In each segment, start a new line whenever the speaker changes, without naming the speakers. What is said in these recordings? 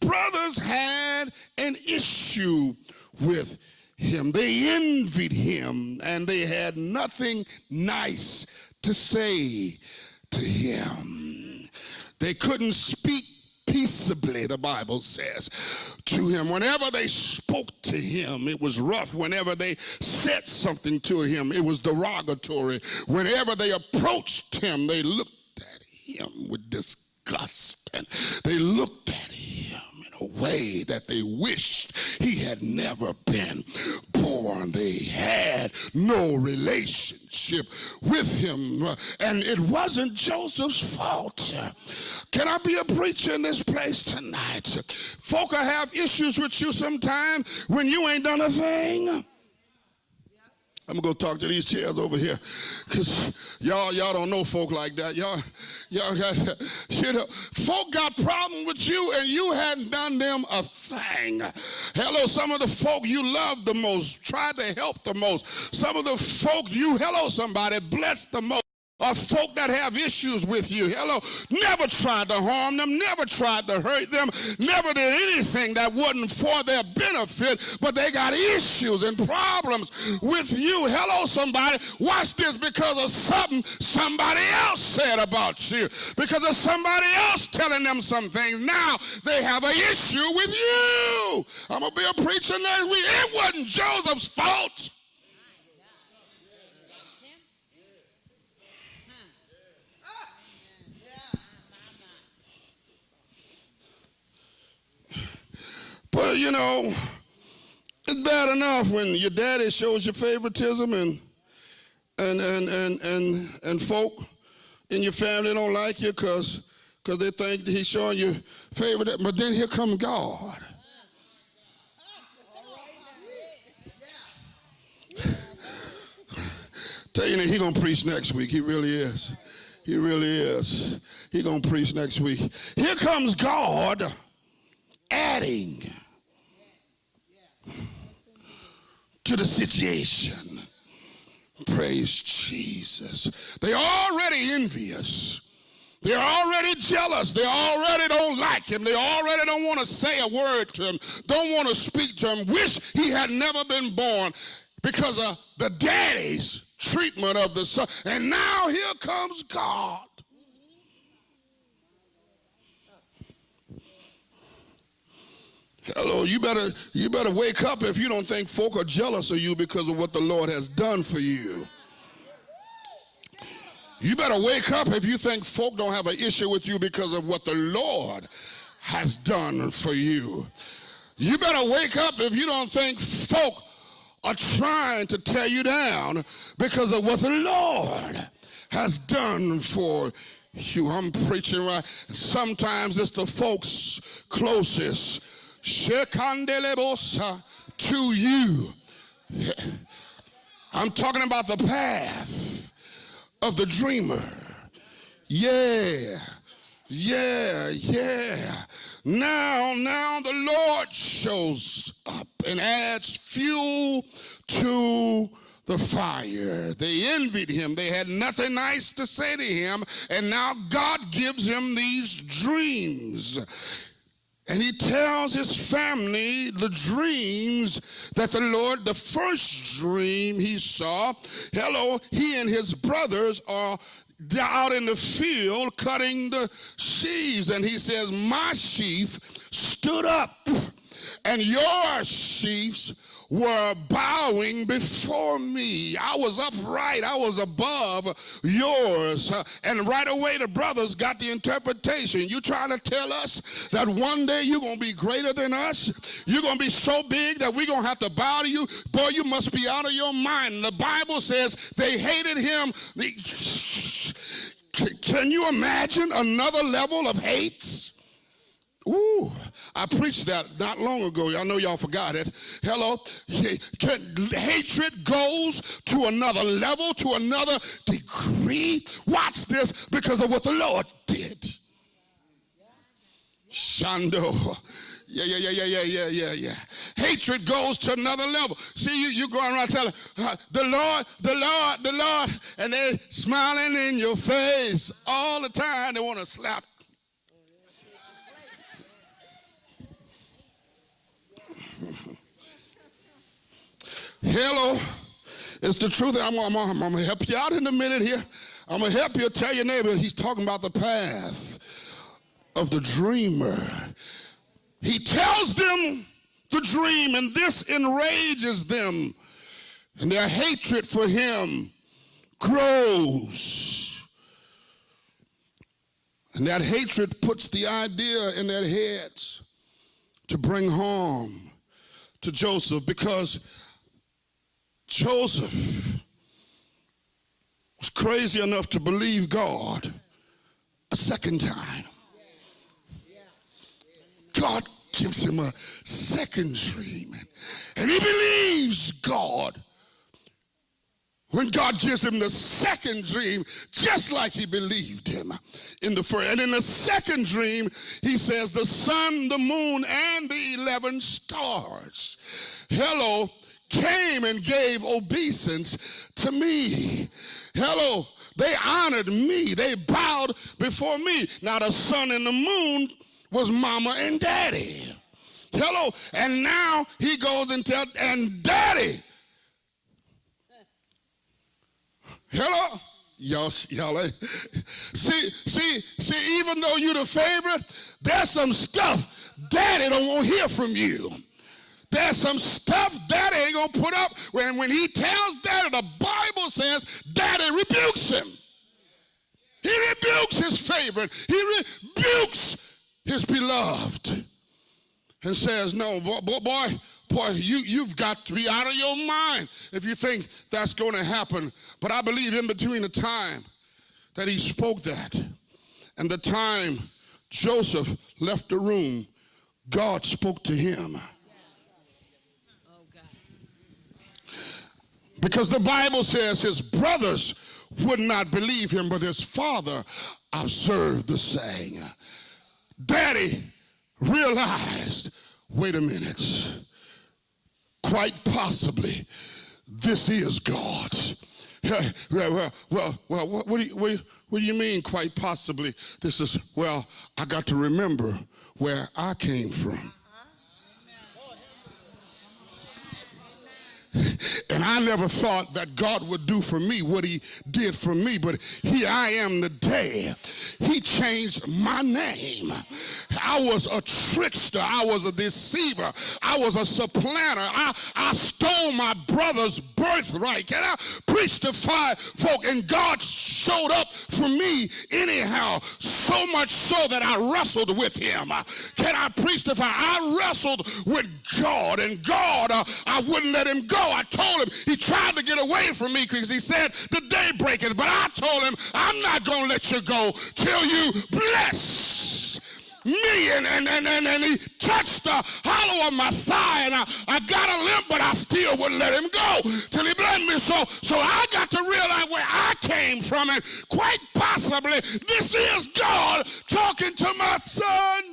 brothers had an issue with him. They envied him, and they had nothing nice to say to him. They couldn't speak peaceably, the Bible says, to him. Whenever they spoke to him, it was rough. Whenever they said something to him, it was derogatory. Whenever they approached him, they looked at him with disgust, and they looked at him in a way that they wished he had never been born. They had no relationship with him, and it wasn't Joseph's fault. Can I be a preacher in this place tonight? Folk will have issues with you sometime when you ain't done a thing. I'm gonna go talk to these chairs over here, because y'all don't know folk like that. Y'all got, folk got problem with you and you hadn't done them a thing. Hello, some of the folk you love the most, tried to help the most. Some of the folk you, somebody, bless the most. Or folk that have issues with you, never tried to harm them, never tried to hurt them, never did anything that wasn't for their benefit, but they got issues and problems with you. Somebody, watch this, because of something somebody else said about you, because of somebody else telling them some things. Now they have an issue with you. I'm going to be a preacher next week. It wasn't Joseph's fault. But it's bad enough when your daddy shows you favoritism and folk in your family don't like you because they think he's showing you favoritism. But then here comes God. Tell you, he's going to preach next week. He really is. He really is. He's going to preach next week. Here comes God adding to the situation. Praise Jesus. They're already envious. They're already jealous. They already don't like him. They already don't want to say a word to him, don't want to speak to him, wish he had never been born because of the daddy's treatment of the son. And now here comes God. Hello, you better wake up if you don't think folk are jealous of you because of what the Lord has done for you. You better wake up if you think folk don't have an issue with you because of what the Lord has done for you. You better wake up if you don't think folk are trying to tear you down because of what the Lord has done for you. I'm preaching right. Sometimes it's the folks closest to you. I'm talking about the path of the dreamer. Yeah. Now the Lord shows up and adds fuel to the fire. They envied him. They had nothing nice to say to him, and now God gives him these dreams. And he tells his family the dreams that the first dream he saw, he and his brothers are out in the field cutting the sheaves. And he says, my sheaf stood up, and your sheaves were bowing before me. I was upright. I was above yours. And right away the brothers got the interpretation. You trying to tell us that one day you're going to be greater than us? You're going to be so big that we're going to have to bow to you? Boy, you must be out of your mind. And the Bible says they hated him. Can you imagine another level of hate? Ooh, I preached that not long ago. I know y'all forgot it. Hatred goes to another level, to another degree. Watch this, because of what the Lord did. Shando. Yeah. Hatred goes to another level. See, you going around telling the Lord, and they're smiling in your face all the time. They want to slap. Hello. It's the truth. I'm going to help you out in a minute here. I'm going to help you. Tell your neighbor he's talking about the path of the dreamer. He tells them the dream, and this enrages them, and their hatred for him grows. And that hatred puts the idea in their heads to bring harm to Joseph, because Joseph was crazy enough to believe God a second time. God gives him a second dream, and he believes God when God gives him the second dream, just like he believed him in the first. And in the second dream, he says, the sun, the moon, and the 11 stars, hello, came and gave obeisance to me. Hello, they honored me. They bowed before me. Now the sun and the moon was mama and daddy. Hello, and now he goes and tells, and daddy. Hello, y'all, see, even though you're the favorite, there's some stuff daddy don't want to hear from you. There's some stuff daddy ain't going to put up. When he tells daddy, the Bible says daddy rebukes him. He rebukes his favorite. He rebukes his beloved and says, no, boy, you've got to be out of your mind if you think that's going to happen. But I believe in between the time that he spoke that and the time Joseph left the room, God spoke to him. Because the Bible says his brothers would not believe him, but his father observed the saying. Daddy realized, wait a minute, quite possibly this is God. Well, what do you mean quite possibly this is? Well, I got to remember where I came from. And I never thought that God would do for me what he did for me, but here I am today. He changed my name. I was a trickster. I was a deceiver. I was a supplanter. I stole my brother's birthright. Can I preach to five folk? And God showed up for me anyhow, so much so that I wrestled with him. Can I preach to five? I wrestled with God, and God, I wouldn't let him go. I told him, he tried to get away from me because he said the day breaketh, but I told him, I'm not going to let you go till you bless me. And he touched the hollow of my thigh, and I got a limp, but I still wouldn't let him go till he blessed me. So I got to realize where I came from, and quite possibly this is God talking to my son.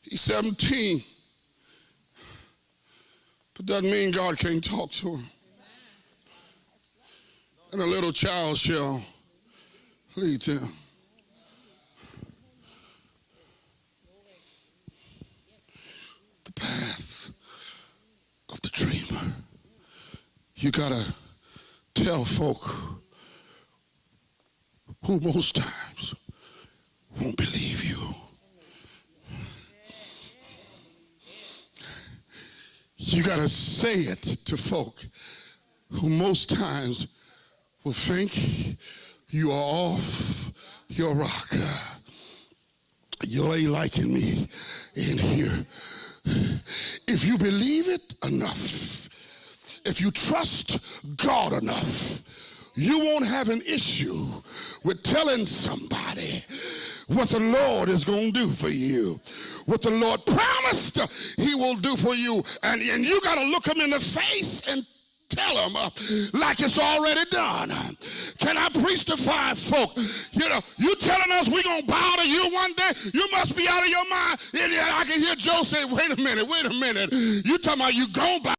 He's 17, but doesn't mean God can't talk to him. And a little child shall lead them. The path of the dreamer. You gotta tell folk who most times won't believe you. You got to say it to folk who most times will think you are off your rocker. You ain't liking me in here. If you believe it enough, if you trust God enough, you won't have an issue with telling somebody what the Lord is going to do for you. What the Lord promised he will do for you. And you got to look him in the face and tell him like it's already done. Can I preach to five folk? You know, you telling us we're going to bow to you one day? You must be out of your mind. And I can hear Joe say, wait a minute. You talking about you going to bow?